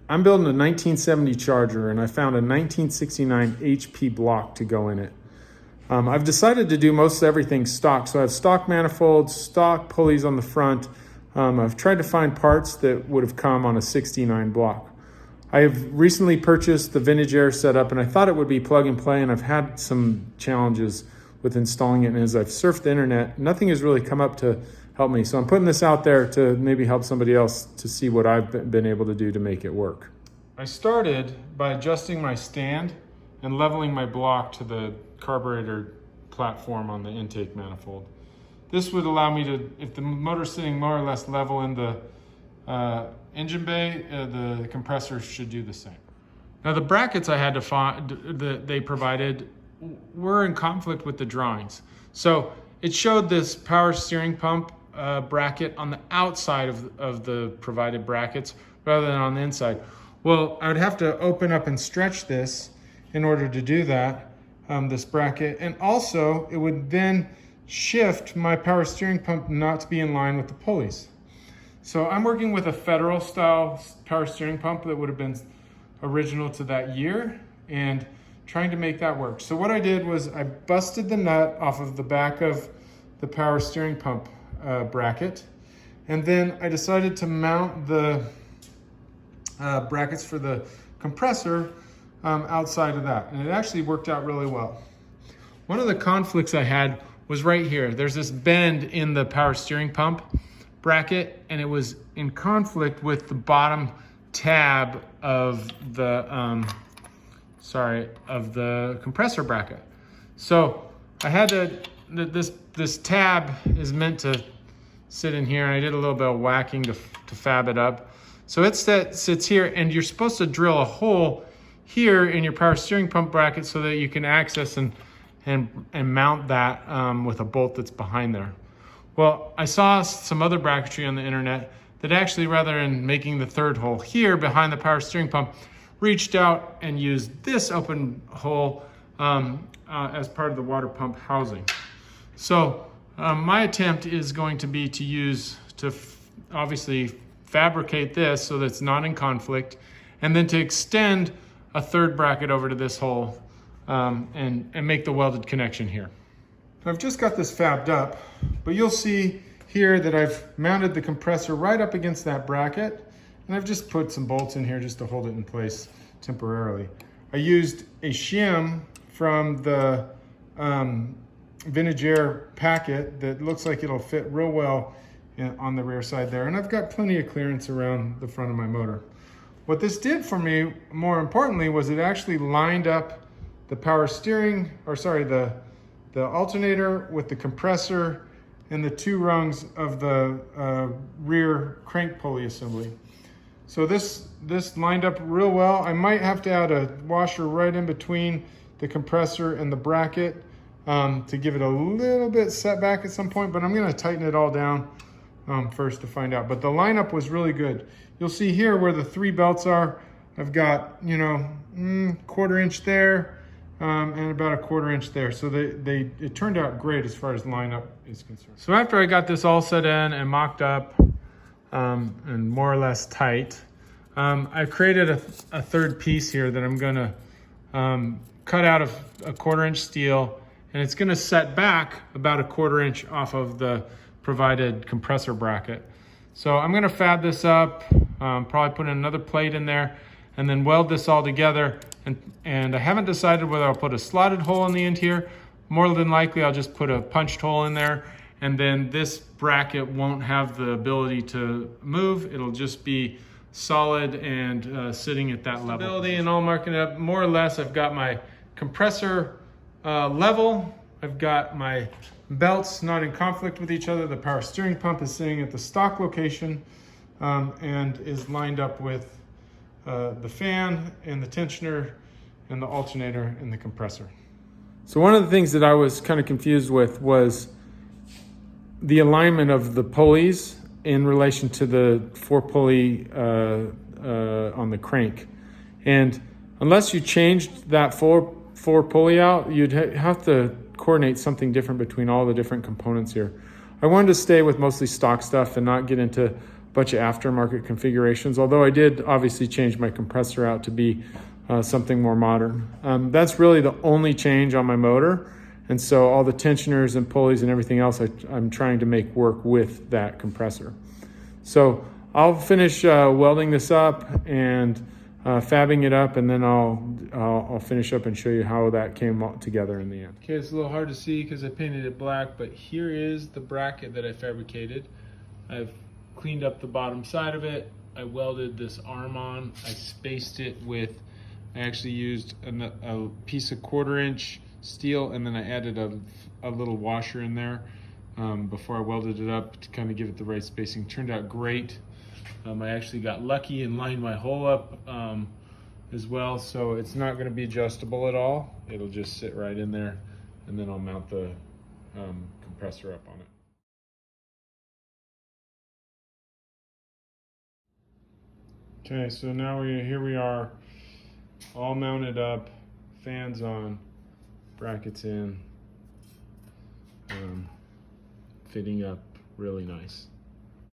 I'm building a 1970 Charger, and I found a 1969 HP block to go in it. I've decided to do most everything stock. So I have stock manifolds, stock pulleys on the front. I've tried to find parts that would have come on a 69 block. I have recently purchased the Vintage Air setup, and I thought it would be plug and play, and I've had some challenges with installing it. And as I've surfed the internet, nothing has really come up to help me. So I'm putting this out there to maybe help somebody else to see what I've been able to do to make it work. I started by adjusting my stand and leveling my block to the carburetor platform on the intake manifold. This would allow me to, if the motor's sitting more or less level in the engine bay, the compressor should do the same. Now the brackets I had to find, that they provided, were in conflict with the drawings. So it showed this power steering pump bracket on the outside of the provided brackets rather than on the inside. Well, I would have to open up and stretch this in order to do that, this bracket. And also it would then shift my power steering pump not to be in line with the pulleys. So I'm working with a Federal style power steering pump that would have been original to that year and trying to make that work. So what I did was I busted the nut off of the back of the power steering pump bracket. And then I decided to mount the brackets for the compressor outside of that. And it actually worked out really well. One of the conflicts I had was right here. There's this bend in the power steering pump bracket, and it was in conflict with the bottom tab of the compressor bracket. So I had to, this tab is meant to sit in here, and I did a little bit of whacking to fab it up. So it sits here, and you're supposed to drill a hole here in your power steering pump bracket so that you can access and mount that with a bolt that's behind there. Well, I saw some other bracketry on the internet that actually, rather than making the third hole here behind the power steering pump, reached out and used this open hole as part of the water pump housing. So my attempt is going to be to obviously fabricate this so that it's not in conflict, and then to extend a third bracket over to this hole and make the welded connection here. I've just got this fabbed up, but you'll see here that I've mounted the compressor right up against that bracket, and I've just put some bolts in here just to hold it in place temporarily. I used a shim from the Vintage Air packet that looks like it'll fit real well on the rear side there, and I've got plenty of clearance around the front of my motor. What this did for me, more importantly, was it actually lined up the power steering, or sorry, the alternator with the compressor and the two rungs of the rear crank pulley assembly. So this lined up real well. I might have to add a washer right in between the compressor and the bracket to give it a little bit set back at some point, but I'm gonna tighten it all down first to find out. But the lineup was really good. You'll see here where the three belts are, I've got, you know, 1/4 inch there, and about 1/4 inch there. So it turned out great as far as lineup is concerned. So after I got this all set in and mocked up and more or less tight, I created a third piece here that I'm gonna cut out of 1/4 inch steel, and it's gonna set back about 1/4 inch off of the provided compressor bracket. So I'm gonna fab this up, probably put another plate in there, and then weld this all together. And I haven't decided whether I'll put a slotted hole in the end here. More than likely, I'll just put a punched hole in there, and then this bracket won't have the ability to move. It'll just be solid and sitting at that level. Stability and all marking up, more or less, I've got my compressor level. I've got my belts not in conflict with each other. The power steering pump is sitting at the stock location and is lined up with the fan and the tensioner and the alternator and the compressor. So one of the things that I was kind of confused with was the alignment of the pulleys in relation to the 4-pulley on the crank. And unless you changed that four pulley out, you'd have to coordinate something different between all the different components here. I wanted to stay with mostly stock stuff and not get into bunch of aftermarket configurations, although I did obviously change my compressor out to be something more modern. That's really the only change on my motor. And so all the tensioners and pulleys and everything else I'm trying to make work with that compressor. So I'll finish welding this up and fabbing it up, and then I'll finish up and show you how that came all together in the end. Okay, it's a little hard to see because I painted it black, but here is the bracket that I fabricated. I've cleaned up the bottom side of it. I welded this arm on. I spaced it with, I actually used a piece of 1/4 inch steel, and then I added a little washer in there before I welded it up to kind of give it the right spacing. Turned out great. I actually got lucky and lined my hole up as well, so it's not going to be adjustable at all. It'll just sit right in there, and then I'll mount the compressor up on it. Okay, so now here we are, all mounted up, fans on, brackets in, fitting up really nice.